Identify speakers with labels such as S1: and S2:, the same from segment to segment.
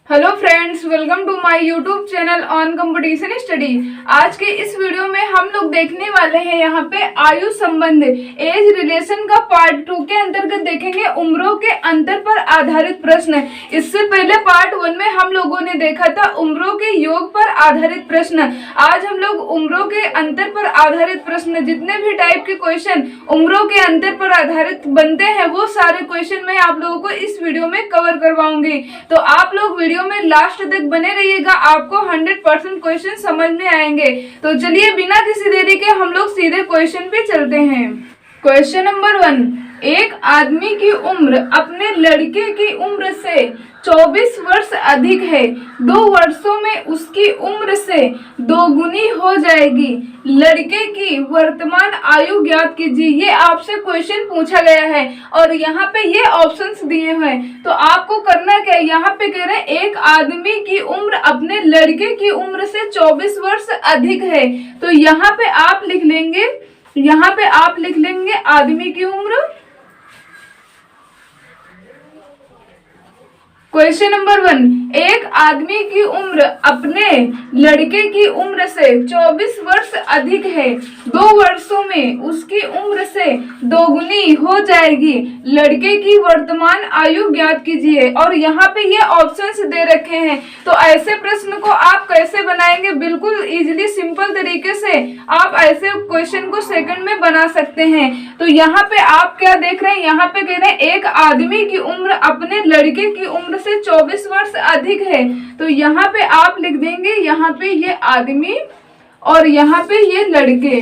S1: Hello friends, welcome to my YouTube channel on competition study. आज के इस video में हम लोग देखने वाले हैं यहाँ पे आयु संबंध एज रिलेशन का पार्ट 2 के अंतर्गत देखेंगे उम्रों के अंतर पर आधारित प्रश्न। इससे पहले पार्ट 1 में हम लोगों ने देखा था उम्रों के योग पर आधारित प्रश्न। आज हम लोग उम्रों के अंतर पर आधारित प्रश्न, जितने भी टाइप के क्वेश्चन उम्रों के अंतर पर आधारित बनते हैं वो सारे क्वेश्चन मैं आप लोगों को इस वीडियो में कवर करवाऊंगी। तो आप लोग वीडियो में लास्ट तक बने रहिएगा, आपको 100% क्वेश्चन समझ में आएंगे। तो चलिए बिना किसी देरी के हम लोग सीधे क्वेश्चन पे चलते हैं। क्वेश्चन नंबर 1, एक आदमी की उम्र अपने लड़के की उम्र से 24 वर्ष अधिक है। 2 वर्षों में उसकी उम्र से दोगुनी हो जाएगी। लड़के की वर्तमान आयु ज्ञात कीजिए। ये आपसे क्वेश्चन पूछा गया है और यहाँ पे ये ऑप्शंस दिए हुए हैं। तो आपको करना क्या है, यहाँ पे कह रहे हैं एक आदमी की उम्र अपने लड़के की उम्र से 24 वर्ष अधिक है। तो यहाँ पे आप लिख लेंगे आदमी की उम्र। क्वेश्चन नंबर 1, एक आदमी की उम्र अपने लड़के की उम्र से 24 वर्ष अधिक है। 2 वर्षों में उसकी उम्र से दोगुनी हो जाएगी। लड़के की वर्तमान आयु ज्ञात कीजिए। और यहाँ पे ये ऑप्शंस दे रखे हैं। तो ऐसे प्रश्न को आप कैसे बनाएंगे, बिल्कुल इजीली सिंपल तरीके से आप ऐसे क्वेश्चन को सेकंड में बना सकते हैं। तो यहाँ पे आप क्या देख रहे हैं, यहाँ पे कह रहे हैं एक आदमी की उम्र अपने लड़के की उम्र से 24 वर्ष अधिक है। तो यहाँ पे आप लिख देंगे, यहाँ पे ये आदमी और यहाँ पे ये लड़के।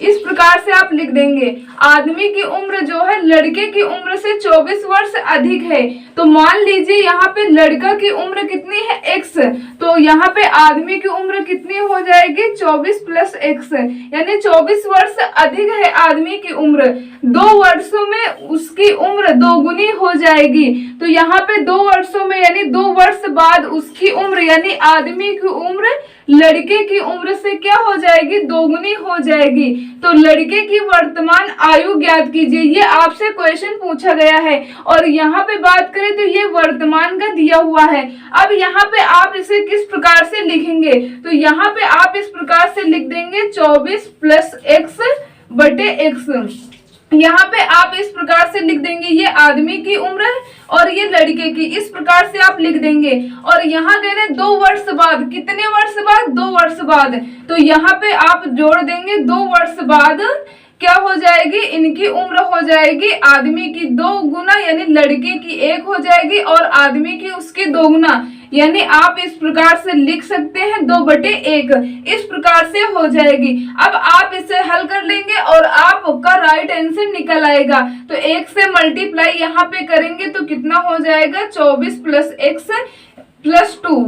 S1: इस प्रकार से आप लिख देंगे आदमी की उम्र जो है लड़के की उम्र से 24 वर्ष अधिक है। तो मान लीजिए यहाँ पे लड़का की उम्र कितनी है, x। तो यहाँ पे आदमी की उम्र कितनी हो जाएगी, 24 प्लस x, यानी 24 वर्ष अधिक है आदमी की उम्र। 2 वर्षों में उसकी उम्र दोगुनी हो जाएगी। तो यहाँ पे 2 वर्षों में यानी 2 वर्ष बाद उसकी उम्र यानी आदमी की उम्र लड़के की उम्र से क्या हो जाएगी, दोगुनी हो जाएगी। तो लड़के की वर्तमान आयु ज्ञात कीजिए। ये आपसे क्वेश्चन पूछा गया है और यहाँ पे बात करें तो ये वर्तमान का दिया हुआ है। अब यहाँ पे आप इसे किस प्रकार से लिखेंगे, तो यहाँ पे आप इस प्रकार से लिख देंगे 24 प्लस x बटे x। यहाँ पे आप इस प्रकार से लिख देंगे ये आदमी की उम्र है और ये लड़के की, इस प्रकार से आप लिख देंगे। और यहाँ दे रहे 2 वर्ष बाद, कितने वर्ष बाद, 2 वर्ष बाद। तो यहाँ पे आप जोड़ देंगे 2 वर्ष बाद क्या हो जाएगी, इनकी उम्र हो जाएगी आदमी की 2 गुना यानी लड़के की 1 हो जाएगी और आदमी की उसकी 2 गुना, यानी आप इस प्रकार से लिख सकते हैं 2/1। इस प्रकार से हो जाएगी। अब आप इसे हल कर लेंगे और आपका राइट आंसर निकल आएगा। तो 1 से मल्टीप्लाई यहाँ पे करेंगे तो कितना हो जाएगा, 24 प्लस x प्लस 2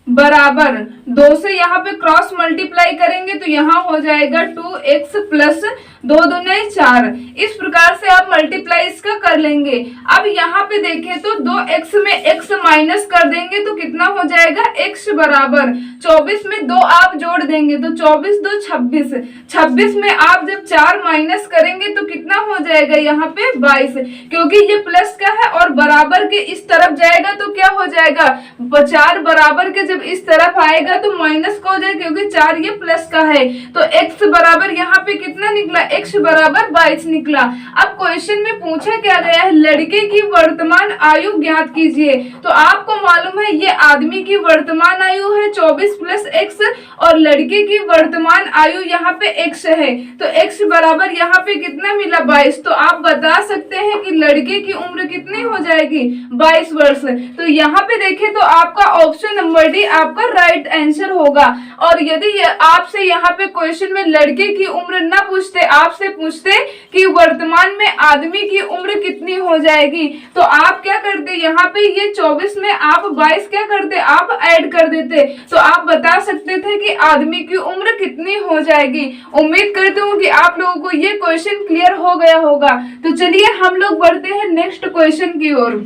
S1: बराबर 2 से यहाँ पे क्रॉस मल्टीप्लाई करेंगे तो यहाँ हो जाएगा 2x प्लस 2 दूने 4। इस प्रकार से आप मल्टीप्लाई इसका कर लेंगे। अब यहाँ पे देखें तो 2x में x माइनस कर देंगे तो कितना हो जाएगा, x बराबर 24 में 2 आप जोड़ देंगे तो 24 2 26। 26 में आप जब 4 माइनस करेंगे तो कितना हो जाएगा, यहाँ पे 22। क्योंकि ये प्लस का है और बराबर के इस तरफ जाएगा तो क्या हो जाएगा, 4 बराबर के जब इस तरफ आएगा तो माइनस का हो जाएगा क्योंकि 4 ये प्लस का है। तो x बराबर यहाँ पे कितना निकला, x बराबर 22 निकला। अब क्वेश्चन में पूछा क्या गया है, लड़के की वर्तमान आयु ज्ञात कीजिए। तो आपको मालूम है ये आदमी की वर्तमान आयु है 24 प्लस x और लड़के की वर्तमान आयु यहाँ पे x है। तो x बराबर यहाँ पे कितना मिला, 22। तो आप बता सकते हैं कि लड़के की उम्र कितनी हो जाएगी, 22 वर्ष। तो यहाँ पे देखें तो आपका ऑप्शन नंबर डी आपका राइट आंसर होगा। और यदि आपसे यहाँ पे क्वेश्चन में लड़के की उम्र ना पूछते, आपसे पूछते कि वर्तमान में आदमी की उम्र कितनी हो जाएगी, तो आप क्या करते, यहाँ पे ये 24 में आप 22 क्या करते, आप ऐड कर देते। तो आप बता सकते थे कि आदमी की उम्र कितनी हो जाएगी। उम्मीद करती हूँ कि आप लोगों को ये क्वेश्चन क्लियर हो गया होगा। तो चलिए हम लोग बढ़ते हैं नेक्स्ट क्वेश्चन की ओर।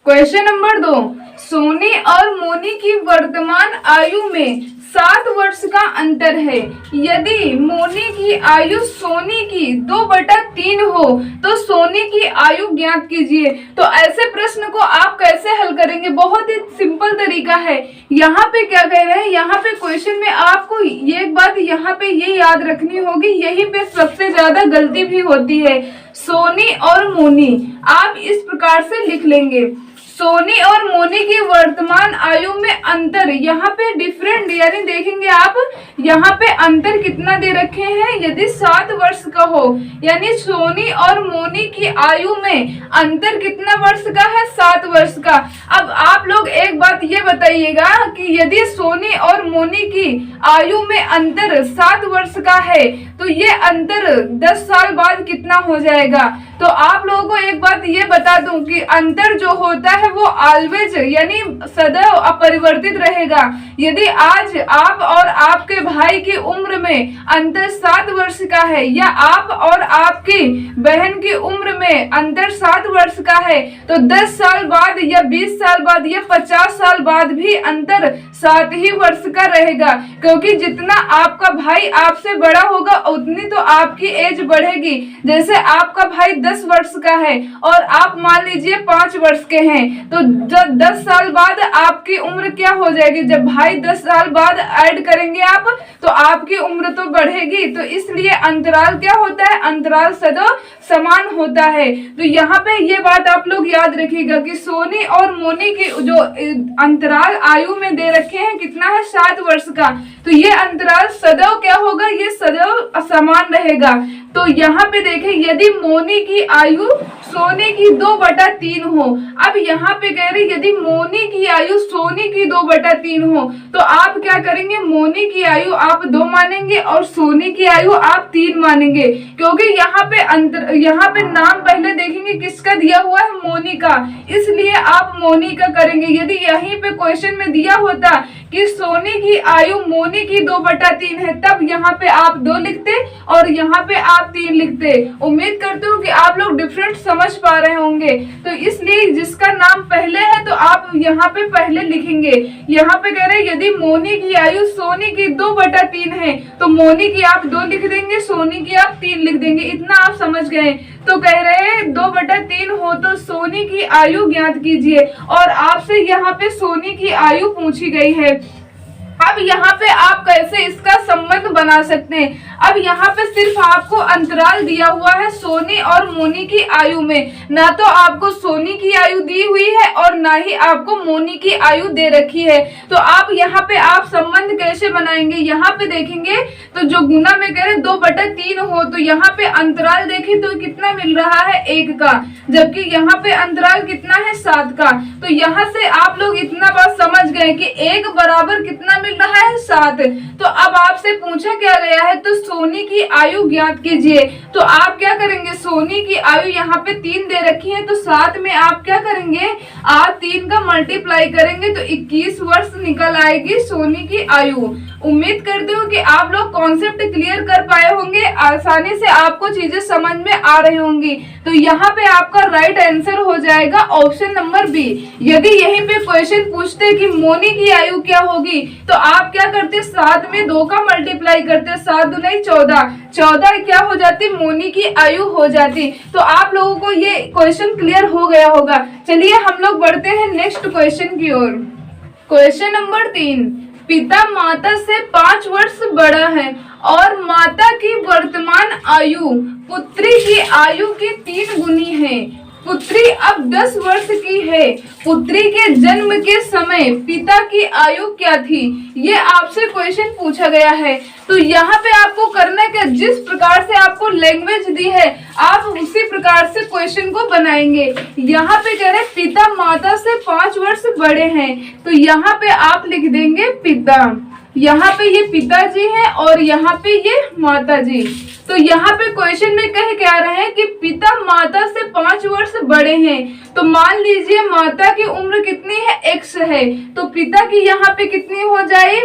S1: क्वेश्चन नंबर 2, सोनी और मोनी की वर्तमान आयु में 7 वर्ष का अंतर है। यदि मोनी की आयु सोनी की 2/3 हो तो सोनी की आयु ज्ञात कीजिए। तो ऐसे प्रश्न को आप कैसे हल करेंगे? बहुत ही सिंपल तरीका है। यहाँ पे क्या कह रहे हैं, यहाँ पे क्वेश्चन में आपको एक बात यहाँ पे ये याद रखनी होगी, यहीं पे सबसे ज्यादा गलती भी होती है। सोनी और मोनी आप इस प्रकार से लिख लेंगे, सोनी और मोनी की वर्तमान आयु में अंतर, यहाँ पे डिफरेंट यानी देखेंगे आप यहाँ पे अंतर कितना दे रखे हैं। यदि 7 वर्ष का हो यानी सोनी और मोनी की आयु में अंतर कितना वर्ष का है? 7 वर्ष का। अब आप लोग एक बात ये बताइएगा कि यदि सोनी और मोनी की आयु में अंतर 7 वर्ष का है तो ये अंतर 10 साल बाद कितना हो जाएगा? तो आप लोगों को एक बात ये बता दूं कि अंतर जो होता है वो ऑलवेज यानी सदैव अपरिवर्तित रहेगा। यदि आज आप और आपके भाई की उम्र में अंतर 7 वर्ष का है या आप और आपकी बहन की उम्र में अंतर 7 वर्ष का है तो 10 साल बाद या 20 साल बाद या 50 साल बाद भी अंतर 7 ही वर्ष का रहेगा, क्योंकि जितना आपका भाई आपसे बड़ा होगा उतनी तो आपकी एज बढ़ेगी। जैसे आपका भाई 10 वर्ष का है और आप मान लीजिए 5 वर्ष के हैं तो जब 10 साल बाद आपकी उम्र क्या हो जाएगी? जब भाई 10 साल बाद ऐड करेंगे आप तो आपकी उम्र तो बढ़ेगी। तो इसलिए अंतराल क्या होता है? अंतराल सदैव समान होता है। तो यहाँ पे ये बात आप लोग याद रखिएगा कि सोनी और मोनी की जो अंतराल आयु में दे रखे हैं कितना है? 7 वर्ष का। तो ये अंतराल सदैव क्या होगा? ये सदैव समान रहेगा। तो यहाँ पे देखें, यदि मोनी की आयु सोनी की 2/3 हो, अब यहाँ पे कह रहे यदि मोनी की आयु सोनी की 2/3 हो तो आप क्या करेंगे? मोनी की आयु आप 2 मानेंगे और सोनी की आयु आप 3 मानेंगे, क्योंकि यहाँ पे नाम पहले देखेंगे किसका दिया हुआ है? मोनी का, इसलिए आप मोनी का करेंगे। यदि यहीं पे क्वेश्चन में दिया होता कि सोनी की आयु मोनी की 2/3 है तब यहाँ पे आप 2 लिखते और यहाँ पे आप 3 लिखते। उम्मीद करती हूँ कि आप लोग डिफरेंट समझ पा रहे होंगे। तो इसलिए जिसका नाम पहले है तो आप यहाँ पे पहले लिखेंगे। यहाँ पे कह रहे हैं यदि मोनी की आयु सोनी की 2/3 है तो मोनी की आप 2 लिख देंगे, सोनी की आप 3 लिख देंगे। इतना आप समझ गए। तो कह रहे हैं 2/3 हो तो सोनी की आयु ज्ञात कीजिए और आपसे यहाँ पे सोनी की आयु पूछी गई है। अब यहाँ पे आप कैसे इसका संबंध बना सकते हैं? अब यहाँ पे सिर्फ आपको अंतराल दिया हुआ है सोनी और मोनी की आयु में, ना तो आपको सोनी की आयु दी हुई है और ना ही आपको मोनी की आयु दे रखी है। तो आप यहाँ पे आप संबंध कैसे बनाएंगे? यहाँ पे देखेंगे तो जो गुना में कह रहे 2/3 हो तो यहाँ पे अंतराल देखें तो कितना मिल रहा है? 1 का, जबकि यहाँ पे अंतराल कितना है? 7 का। तो यहाँ से आप लोग इतना बात समझ गए कि 1 बराबर कितना मिल रहा है? 7। तो अब आपसे पूछा क्या गया है? तो सोनी की आयु ज्ञात कीजिए। तो आप क्या करेंगे? सोनी की आयु यहाँ पे 3 दे रखी है तो 7 में आप क्या करेंगे? आप 3 का मल्टीप्लाई करेंगे तो 21 वर्ष निकल आएगी सोनी की आयु। उम्मीद करती हूँ कि आप लोग कॉन्सेप्ट क्लियर कर पाए होंगे, आसानी से आपको चीजें समझ में आ रही होंगी। तो यहाँ पे आपका राइट आंसर हो जाएगा ऑप्शन नंबर बी। यदि यहीं पे क्वेश्चन पूछते कि मोनी की आयु क्या होगी तो आप क्या करते? 7 में 2 का मल्टीप्लाई करते, 7 दूनी 14, 14 क्या हो जाती? मोनी की आयु हो जाती। तो आप लोगों को ये क्वेश्चन क्लियर हो गया होगा। चलिए हम लोग बढ़ते हैं नेक्स्ट क्वेश्चन की ओर। क्वेश्चन नंबर 3, पिता माता से 5 वर्ष बड़ा है और माता की वर्तमान आयु पुत्री की आयु की 3 गुनी है। पुत्री अब 10 वर्ष की है। पुत्री के जन्म के समय पिता की आयु क्या थी? ये आपसे क्वेश्चन पूछा गया है। तो यहाँ पे आपको करना क्या? जिस प्रकार से आपको लैंग्वेज दी है आप उसी प्रकार से क्वेश्चन को बनाएंगे। यहाँ पे कह रहे पिता माता से 5 वर्ष बड़े हैं तो यहाँ पे आप लिख देंगे पिता। यहाँ पे ये पिताजी है और यहाँ पे ये माता जी। तो यहाँ पे क्वेश्चन में कह क्या रहे हैं कि पिता माता से 5 वर्ष बड़े हैं। तो मान लीजिए माता की उम्र कितनी है? X है। तो पिता की यहाँ पे कितनी हो जाए?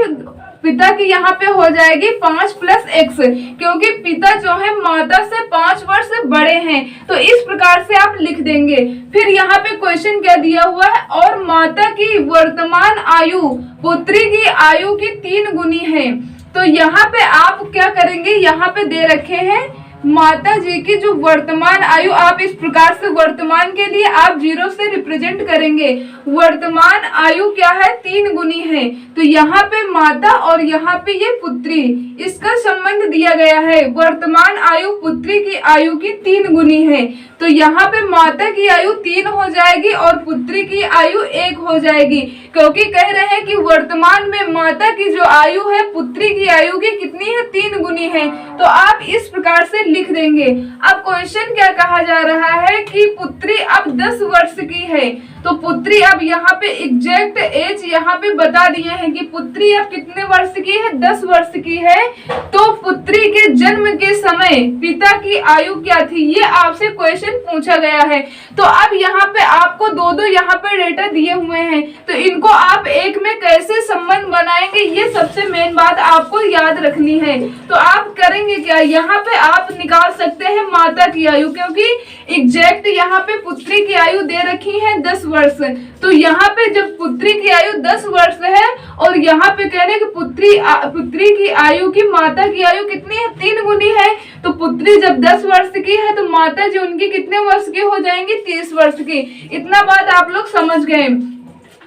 S1: पिता की यहाँ पे हो जाएगी 5 + x, क्योंकि पिता जो है माता से 5 वर्ष बड़े हैं, तो इस प्रकार से आप लिख देंगे। फिर यहाँ पे क्वेश्चन क्या दिया हुआ है, और माता की वर्तमान आयु पुत्री की आयु की 3 गुनी है। तो यहाँ पे आप क्या करेंगे, यहाँ पे दे रखे हैं माता जी की जो वर्तमान आयु, आप इस प्रकार से वर्तमान के लिए आप 0 से रिप्रेजेंट करेंगे। वर्तमान आयु क्या है, 3 गुनी है। तो यहाँ पे माता और यहाँ पे ये पुत्री, इसका संबंध दिया गया है। वर्तमान आयु पुत्री की आयु की 3 गुनी है। तो यहाँ पे माता की आयु 3 हो जाएगी और पुत्री की आयु 1 हो जाएगी, क्योंकि कह रहे हैं कि वर्तमान में माता की जो आयु है पुत्री की आयु की कितनी है, 3 गुनी है। तो आप इस प्रकार से लिख देंगे। अब क्वेश्चन क्या कहा जा रहा है कि पुत्री अब 10 वर्ष की है। तो पुत्री अब यहाँ पे एग्जैक्ट एज यहाँ पे बता दिए हैं कि पुत्री अब कितने वर्ष की है, 10 वर्ष की है। तो पुत्री के जन्म के समय पिता की आयु क्या थी, ये आपसे क्वेश्चन पूछा गया है। तो अब यहाँ पे आपको दो यहाँ पे डेटा दिए हुए हैं, तो इनको आप एक में कैसे संबंध बनाएंगे, ये सबसे मेन बात आपको याद रखनी है। तो आप करेंगे क्या, यहाँ पे आप निकाल सकते हैं माता की आयु, क्योंकि एग्जैक्ट यहाँ पे पुत्री की आयु दे रखी है 10 वर्ष। तो यहाँ पे जब पुत्री की आयु 10 वर्ष है और यहाँ पे कह रहे हैं कि पुत्री की आयु की माता की आयु कितनी है, 3 गुनी है। तो पुत्री जब 10 वर्ष की है तो माता जी उनकी कितने वर्ष की हो जाएंगी, 30 वर्ष की। इतना बात आप लोग समझ गए।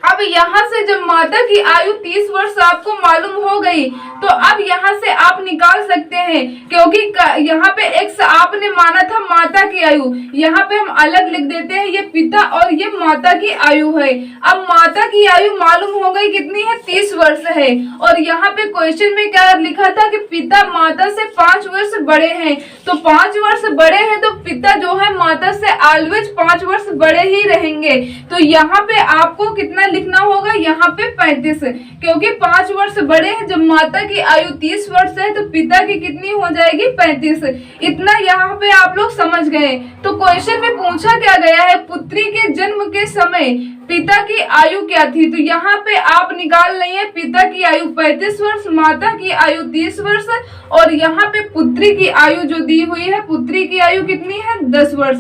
S1: अब यहाँ से जब माता की आयु 30 वर्ष आपको मालूम हो गई, तो अब यहाँ से आप निकाल सकते हैं, क्योंकि यहाँ पे x आपने माना था माता की आयु, यहाँ पे हम अलग लिख देते हैं, ये पिता और ये माता की आयु है। अब माता की आयु मालूम हो गई कितनी है, 30 वर्ष है। और यहाँ पे क्वेश्चन में क्या लिखा था कि पिता माता से 5 वर्ष बड़े हैं। तो 5 वर्ष बड़े हैं तो पिता जो है माता से ऑलवेज 5 वर्ष बड़े ही रहेंगे। तो यहाँ पे आपको कितना लिखना होगा, यहाँ पे 35, क्योंकि 5 वर्ष बड़े हैं। जब माता की आयु 30 वर्ष है तो पिता की कितनी हो जाएगी, 35। इतना यहाँ पे आप लोग समझ गए। तो क्वेश्चन में पूछा क्या गया है, पुत्री के जन्म के समय पिता की आयु क्या थी। तो यहाँ पे आप निकाल रही है पिता की आयु 35 वर्ष, माता की आयु 30 वर्ष, और यहाँ पे पुत्री की आयु जो दी हुई है, पुत्री की आयु कितनी है, 10 वर्ष।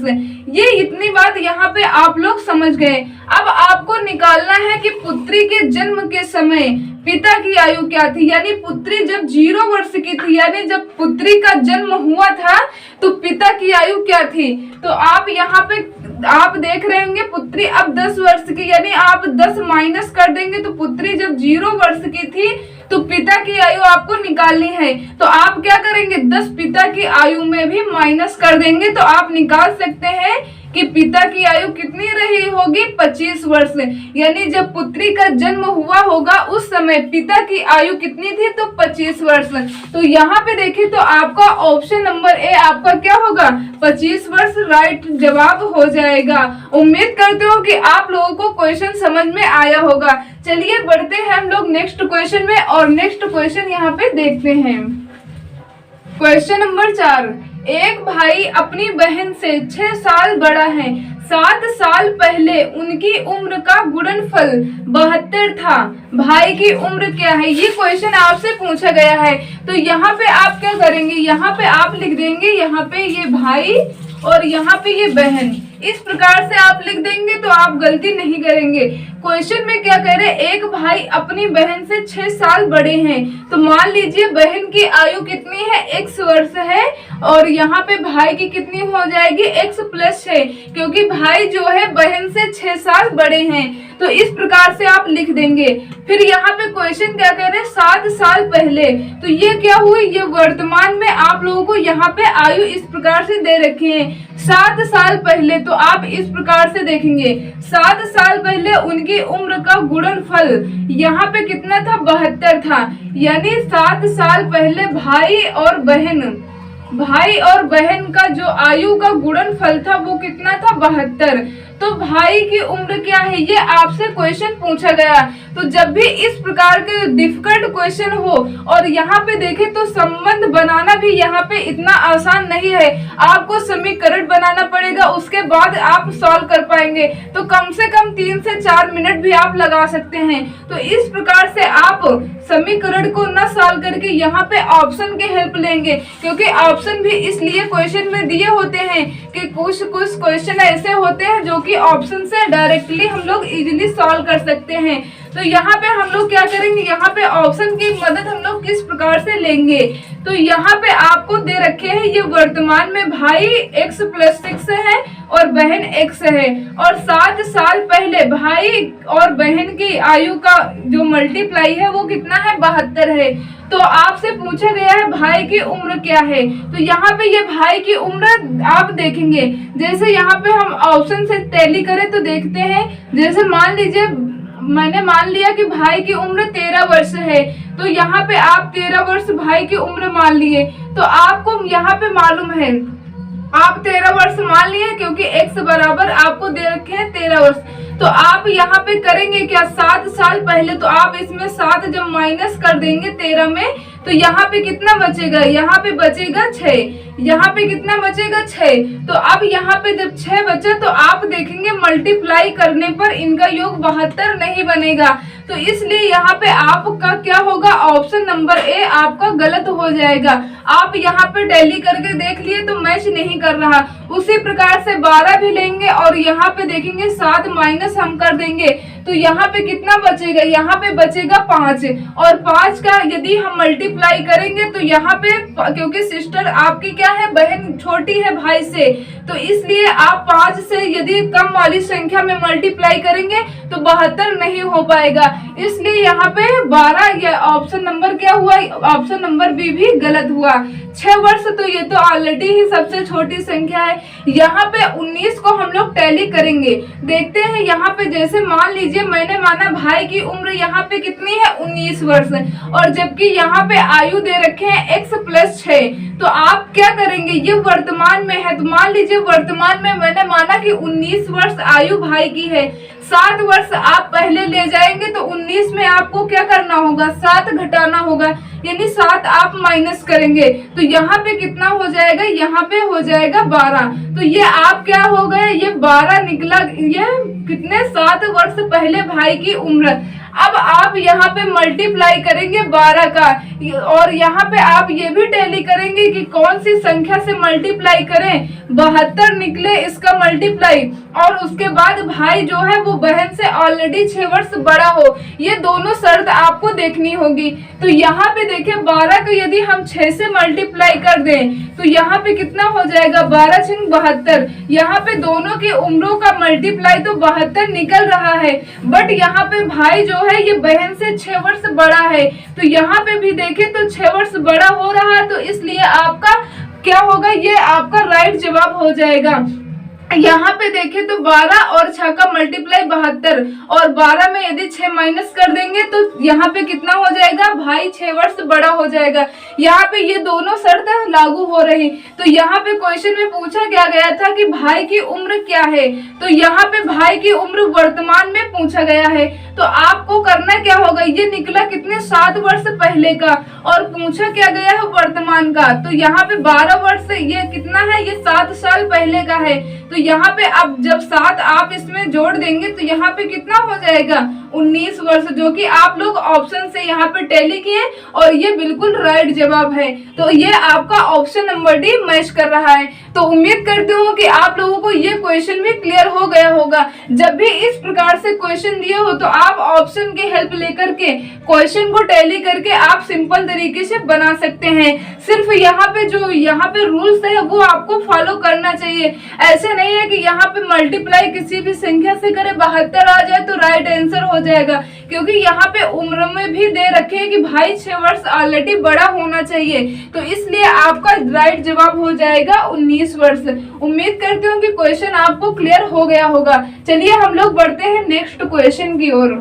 S1: ये इतनी बात यहाँ पे आप लोग समझ गए। अब आपको निकालना है कि पुत्री के जन्म के समय पिता की आयु क्या थी, यानी पुत्री जब 0 वर्ष की थी, यानी जब पुत्री का जन्म हुआ था तो पिता की आयु क्या थी। तो आप यहाँ पे आप देख रहे होंगे पुत्री अब 10 वर्ष की, यानी आप 10 माइनस कर देंगे तो पुत्री जब 0 वर्ष की थी तो पिता की आयु आपको निकालनी है। तो आप क्या करेंगे, 10 पिता की आयु में भी माइनस कर देंगे, तो आप निकाल सकते हैं कि पिता की आयु कितनी रही होगी, 25 वर्ष। यानी जब पुत्री का जन्म हुआ होगा उस समय पिता की आयु कितनी थी, तो 25 वर्ष। तो यहाँ पे देखिए तो आपका ऑप्शन नंबर ए आपका क्या होगा, 25 वर्ष राइट जवाब हो जाएगा। उम्मीद करते हो कि आप लोगों को क्वेश्चन समझ में आया होगा। चलिए बढ़ते हैं हम लोग नेक्स्ट क्वेश्चन में, और नेक्स्ट क्वेश्चन यहाँ पे देखते हैं। क्वेश्चन नंबर 4, एक भाई अपनी बहन से 6 साल बड़ा है। 7 साल पहले उनकी उम्र का गुणनफल 72 था। भाई की उम्र क्या है, ये क्वेश्चन आपसे पूछा गया है। तो यहाँ पे आप क्या करेंगे, यहाँ पे आप लिख देंगे, यहाँ पे ये भाई और यहाँ पे ये बहन, इस प्रकार से आप लिख देंगे तो आप गलती नहीं करेंगे। क्वेश्चन में क्या कह रहे हैं, एक भाई अपनी बहन से 6 साल बड़े हैं। तो मान लीजिए बहन की आयु कितनी है, x वर्ष है, और यहाँ पे भाई की कितनी हो जाएगी, x + 6, क्योंकि भाई जो है बहन से 6 साल बड़े हैं। तो इस प्रकार से आप लिख देंगे। फिर यहाँ पे क्वेश्चन क्या कह रहे हैं, 7 साल पहले, तो ये क्या हुई, ये वर्तमान में आप लोगों को यहाँ पे आयु इस प्रकार से दे रखे हैं। 7 साल पहले, तो आप इस प्रकार से देखेंगे, 7 साल पहले उनकी उम्र का गुणनफल यहाँ पे कितना था, 72 था। यानी 7 साल पहले भाई और बहन का जो आयु का गुणनफल था वो कितना था, 72। तो भाई की उम्र क्या है, ये आपसे क्वेश्चन पूछा गया। तो जब भी इस प्रकार के डिफिकल्ट क्वेश्चन हो और यहाँ पे देखें तो संबंध बनाना भी यहाँ पे इतना आसान नहीं है, आपको समीकरण बनाना पड़ेगा, उसके बाद आप सॉल्व कर पाएंगे। तो कम से कम 3 से 4 मिनट भी आप लगा सकते हैं। तो इस प्रकार से आप समीकरण को न सॉल्व करके यहाँ पे ऑप्शन की हेल्प लेंगे, क्योंकि ऑप्शन भी इसलिए क्वेश्चन में दिए होते हैं कि कुछ क्वेश्चन ऐसे होते हैं जो कि ऑप्शन से डायरेक्टली हम लोग इजीली सॉल्व कर सकते हैं। तो यहाँ पे हम लोग क्या करेंगे, यहाँ पे ऑप्शन की मदद हम लोग किस प्रकार से लेंगे। तो यहाँ पे आपको दे रखे हैं, ये वर्तमान में भाई x + 6 है और बहन x है, और 7 साल पहले भाई और बहन की आयु का जो मल्टीप्लाई है वो कितना है, 72 है। तो आपसे पूछा गया है भाई की उम्र क्या है। तो यहाँ पे ये भाई की उम्र आप देखेंगे, जैसे यहाँ पे हम ऑप्शन से टैली करें तो देखते हैं, जैसे मान लीजिए मैंने मान लिया कि भाई की उम्र 13 वर्ष है, तो यहाँ पे आप 13 वर्ष भाई की उम्र मान लिए। तो आपको यहाँ पे मालूम है, आप 13 वर्ष मान लिए क्योंकि x बराबर आपको दे रखे हैं 13 वर्ष। तो आप यहाँ पे करेंगे क्या, 7 साल पहले, तो आप इसमें 7 जब माइनस कर देंगे 13 में, तो यहाँ पे कितना बचेगा, यहाँ पे बचेगा 6, यहाँ पे कितना बचेगा 6। तो अब यहाँ पे जब 6 बचा तो आप देखेंगे मल्टीप्लाई करने पर इनका योग 72 नहीं बनेगा। तो इसलिए यहाँ पे आपका क्या होगा, ऑप्शन नंबर ए आपका गलत हो जाएगा। आप यहाँ पे टैली करके देख लिए तो मैच नहीं कर रहा। उसी प्रकार से 12 भी लेंगे और यहाँ पे देखेंगे 7 माइनस हम कर देंगे, तो यहाँ पे कितना बचेगा, यहाँ पे बचेगा 5, और 5 का यदि हम मल्टीप्लाई करेंगे तो यहाँ पे, क्योंकि सिस्टर आपकी क्या है, बहन छोटी है भाई से, तो इसलिए आप 5 से यदि कम वाली संख्या में मल्टीप्लाई करेंगे तो 72 नहीं हो पाएगा। इसलिए यहाँ पे 12, ये ऑप्शन नंबर क्या हुआ, ऑप्शन नंबर बी भी गलत हुआ। 6 वर्ष तो ये तो ऑलरेडी ही सबसे छोटी संख्या है। यहाँ पे 19 को हम लोग टैली करेंगे, देखते हैं। यहाँ पे जैसे मान लीजिए मैंने माना भाई की उम्र यहाँ पे कितनी है, 19 वर्ष, और जबकि यहाँ पे आयु दे रखे हैं x + 6, तो आप क्या करेंगे, ये वर्तमान में है, तो मान लीजिए वर्तमान में मैंने माना कि 19 वर्ष आयु भाई की है, 7 वर्ष आप पहले ले जाएंगे, तो 19 में आपको क्या करना होगा, 7 घटाना होगा, यानी 7 आप माइनस करेंगे, तो यहाँ पे कितना हो जाएगा, यहाँ पे हो जाएगा 12। तो ये आप क्या हो गए, ये 12 निकला, ये कितने, 7 वर्ष पहले भाई की उम्र। अब आप यहाँ पे मल्टीप्लाई करेंगे 12 का, और यहाँ पे आप ये भी टैली करेंगे कि कौन सी संख्या से मल्टीप्लाई करें, 72 निकले इसका मल्टीप्लाई, और उसके बाद भाई जो है वो बहन से ऑलरेडी 6 वर्ष बड़ा हो, ये दोनों शर्त आपको देखनी होगी। तो यहाँ पे देखिए 12 को यदि हम 6 से मल्टीप्लाई कर दें तो यहाँ पे कितना हो जाएगा, 12 × 72। यहाँ पे दोनों की उम्रों का मल्टीप्लाई तो 72 निकल रहा है, बट यहाँ पे भाई जो है ये बहन से 6 वर्ष बड़ा है, तो यहाँ पे भी देखें तो 6 वर्ष बड़ा हो रहा है, तो इसलिए आपका क्या होगा, ये आपका राइट जवाब हो जाएगा। यहाँ पे देखें तो 12 और 6 का मल्टीप्लाई 72, और 12 में यदि 6 माइनस कर देंगे तो यहाँ पे कितना हो जाएगा, भाई 6 वर्ष बड़ा हो जाएगा। यहाँ पे ये दोनों शर्त लागू हो रही। तो यहाँ पे क्वेश्चन में पूछा क्या गया था कि भाई की उम्र क्या है, तो यहाँ पे भाई की उम्र वर्तमान में पूछा गया है। तो आपको करना क्या होगा, ये निकला कितने, 7 वर्ष पहले का, और पूछा क्या गया है वर्तमान का, तो यहाँ पे 12 वर्ष, ये कितना है, ये 7 साल पहले का है। तो यहाँ पे अब जब 7 आप इसमें जोड़ देंगे तो यहाँ पे कितना हो जाएगा, 19 वर्ष, जो कि आप लोग ऑप्शन से यहाँ पे टैली किए, और ये बिल्कुल राइट जवाब है। तो ये आपका ऑप्शन नंबर डी मैच कर रहा है। तो उम्मीद करती हूँ कि आप लोगों को ये क्वेश्चन भी क्लियर हो गया होगा। जब भी इस प्रकार से क्वेश्चन दिए हो तो आप ऑप्शन की हेल्प लेकर के क्वेश्चन को टैली करके आप सिंपल तरीके से बना सकते हैं। सिर्फ यहाँ पे जो यहाँ पे रूल्स है वो आपको फॉलो करना चाहिए। ऐसे नहीं है कि यहाँ पे मल्टीप्लाई किसी भी संख्या से करे 72 आ जाए तो राइट आंसर हो जाएगा, क्योंकि यहाँ पे उम्र में भी दे रखे हैं कि भाई 6 वर्ष ऑलरेडी बड़ा होना चाहिए, तो इसलिए आपका राइट जवाब हो जाएगा 19 वर्ष। उम्मीद करती हूँ कि क्वेश्चन आपको क्लियर हो गया होगा। चलिए हम लोग बढ़ते हैं नेक्स्ट क्वेश्चन की ओर।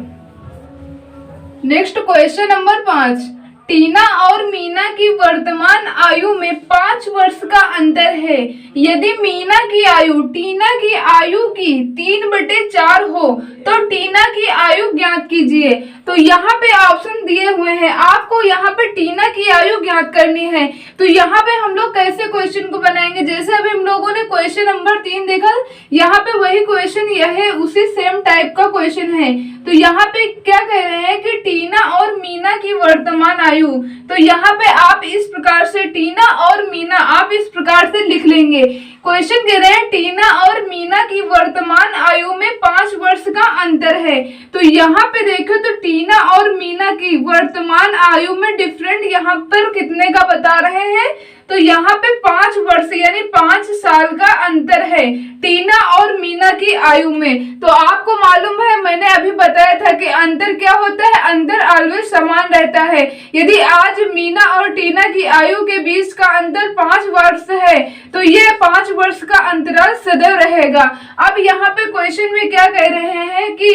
S1: नेक्स्ट क्वेश्चन नंबर 5, टीना और मीना की वर्तमान आयु में 5 वर्ष का अंतर है। यदि मीना की आयु टीना की आयु की 3/4 हो तो टीना की आयु ज्ञात कीजिए। तो यहाँ पे ऑप्शन दिए हुए हैं, आपको यहाँ पे टीना की आयु ज्ञात करनी है। तो यहाँ पे हम लोग कैसे क्वेश्चन को बनाएंगे, जैसे अभी हम लोगों ने क्वेश्चन नंबर 3 देखा, यहाँ पे वही क्वेश्चन यह है, उसी सेम टाइप का क्वेश्चन है। तो यहाँ पे क्या कह रहे हैं कि टीना और मीना की वर्तमान आयु, तो यहाँ पे आप इस प्रकार से टीना और मीना आप इस प्रकार से लिख लेंगे। क्वेश्चन कह रहे हैं टीना और मीना की वर्तमान आयु में 5 वर्ष का अंतर है। तो यहाँ पे देखो तो टीना और मीना की वर्तमान आयु में डिफरेंट यहाँ पर कितने का बता रहे हैं, तो यहाँ पे 5 वर्ष यानी 5 साल का अंतर है टीना और मीना की आयु में। तो आपको मालूम है, मैंने अभी बताया था कि अंतर क्या होता है, अंतर ऑलवेज समान रहता है। यदि आज मीना और टीना की आयु के बीच का अंतर 5 वर्ष है तो ये 5 वर्ष का अंतराल सदैव रहेगा। अब यहाँ पे क्वेश्चन में क्या कह रहे हैं कि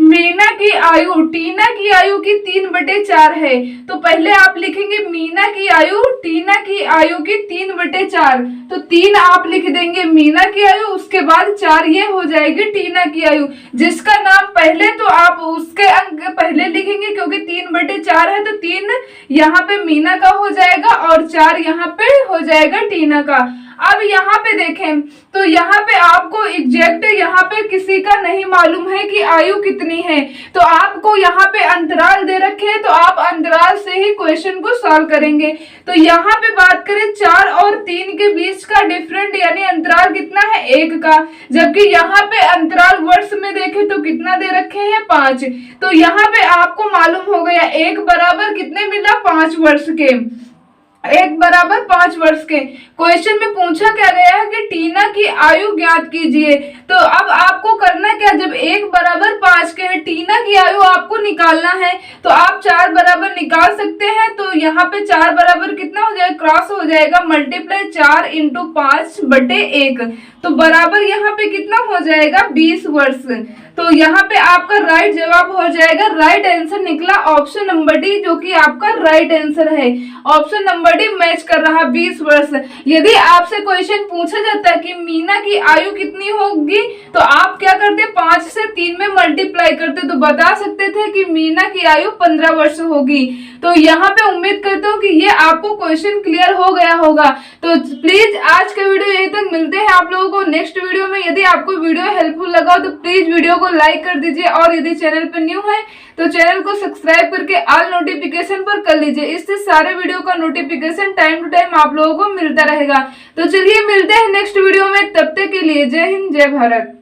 S1: मीना की आयु टीना की आयु की 3/4 है। तो पहले आप लिखेंगे मीना की आयु टीना की आयु की 3/4, तो 3 आप लिख देंगे मीना की आयु, उसके बाद 4 ये हो जाएगी टीना की आयु। जिसका नाम पहले तो आप उसके अंक पहले लिखेंगे, क्योंकि 3/4 है तो 3 यहाँ पे मीना का हो जाएगा और 4 यहाँ पे हो जाएगा टीना का। अब यहाँ पे देखें तो यहाँ पे आपको एग्जैक्ट यहाँ पे किसी का नहीं मालूम है कि आयु कितनी है, तो आपको यहाँ पे अंतराल दे रखे हैं, तो आप अंतराल से ही क्वेश्चन को सॉल्व करेंगे। तो यहाँ पे बात करें 4 और 3 के बीच का डिफरेंट यानी अंतराल कितना है, 1 का, जबकि यहाँ पे अंतराल वर्ष में देखें तो कितना दे रखे हैं, 5। तो यहाँ पे आपको मालूम हो गया 1 बराबर कितने मिला, 5 वर्ष के, 1 बराबर 5 वर्ष के। क्वेश्चन में पूछा क्या गया है कि टीना की आयु ज्ञात कीजिए। तो अब आपको करना क्या, जब 1 बराबर 5 के है, टीना की आयु आपको निकालना है, तो आप 4 बराबर निकाल सकते हैं। तो यहाँ पे 4 बराबर कितना हो जाएगा, क्रॉस हो जाएगा, मल्टीप्लाई 4 × 5/1, तो बराबर यहाँ पे कितना हो जाएगा, 20 वर्ष। तो यहाँ पे आपका राइट जवाब हो जाएगा, राइट आंसर निकला ऑप्शन नंबर डी, जो कि आपका राइट आंसर है। ऑप्शन नंबर डी मैच कर रहा, 20 वर्ष। यदि आपसे क्वेश्चन पूछा जाता है कि मीना की आयु कितनी होगी, तो आप क्या करते, 5 से 3 में मल्टीप्लाई करते, तो बता सकते थे कि मीना की आयु 15 वर्ष होगी। तो यहाँ पे उम्मीद करता हूँ कि ये आपको क्वेश्चन क्लियर हो गया होगा। तो प्लीज आज का वीडियो यहीं तक, मिलते हैं आप लोगों को नेक्स्ट वीडियो में। यदि आपको वीडियो हेल्पफुल लगा हो तो प्लीज वीडियो को लाइक कर दीजिए, और यदि चैनल पर न्यू है तो चैनल को सब्सक्राइब करके ऑल नोटिफिकेशन पर कर लीजिए। इससे सारे वीडियो का नोटिफिकेशन टाइम टू टाइम आप लोगों को मिलता रहेगा। तो चलिए मिलते हैं नेक्स्ट वीडियो में, तब तक के लिए जय हिंद जय भारत।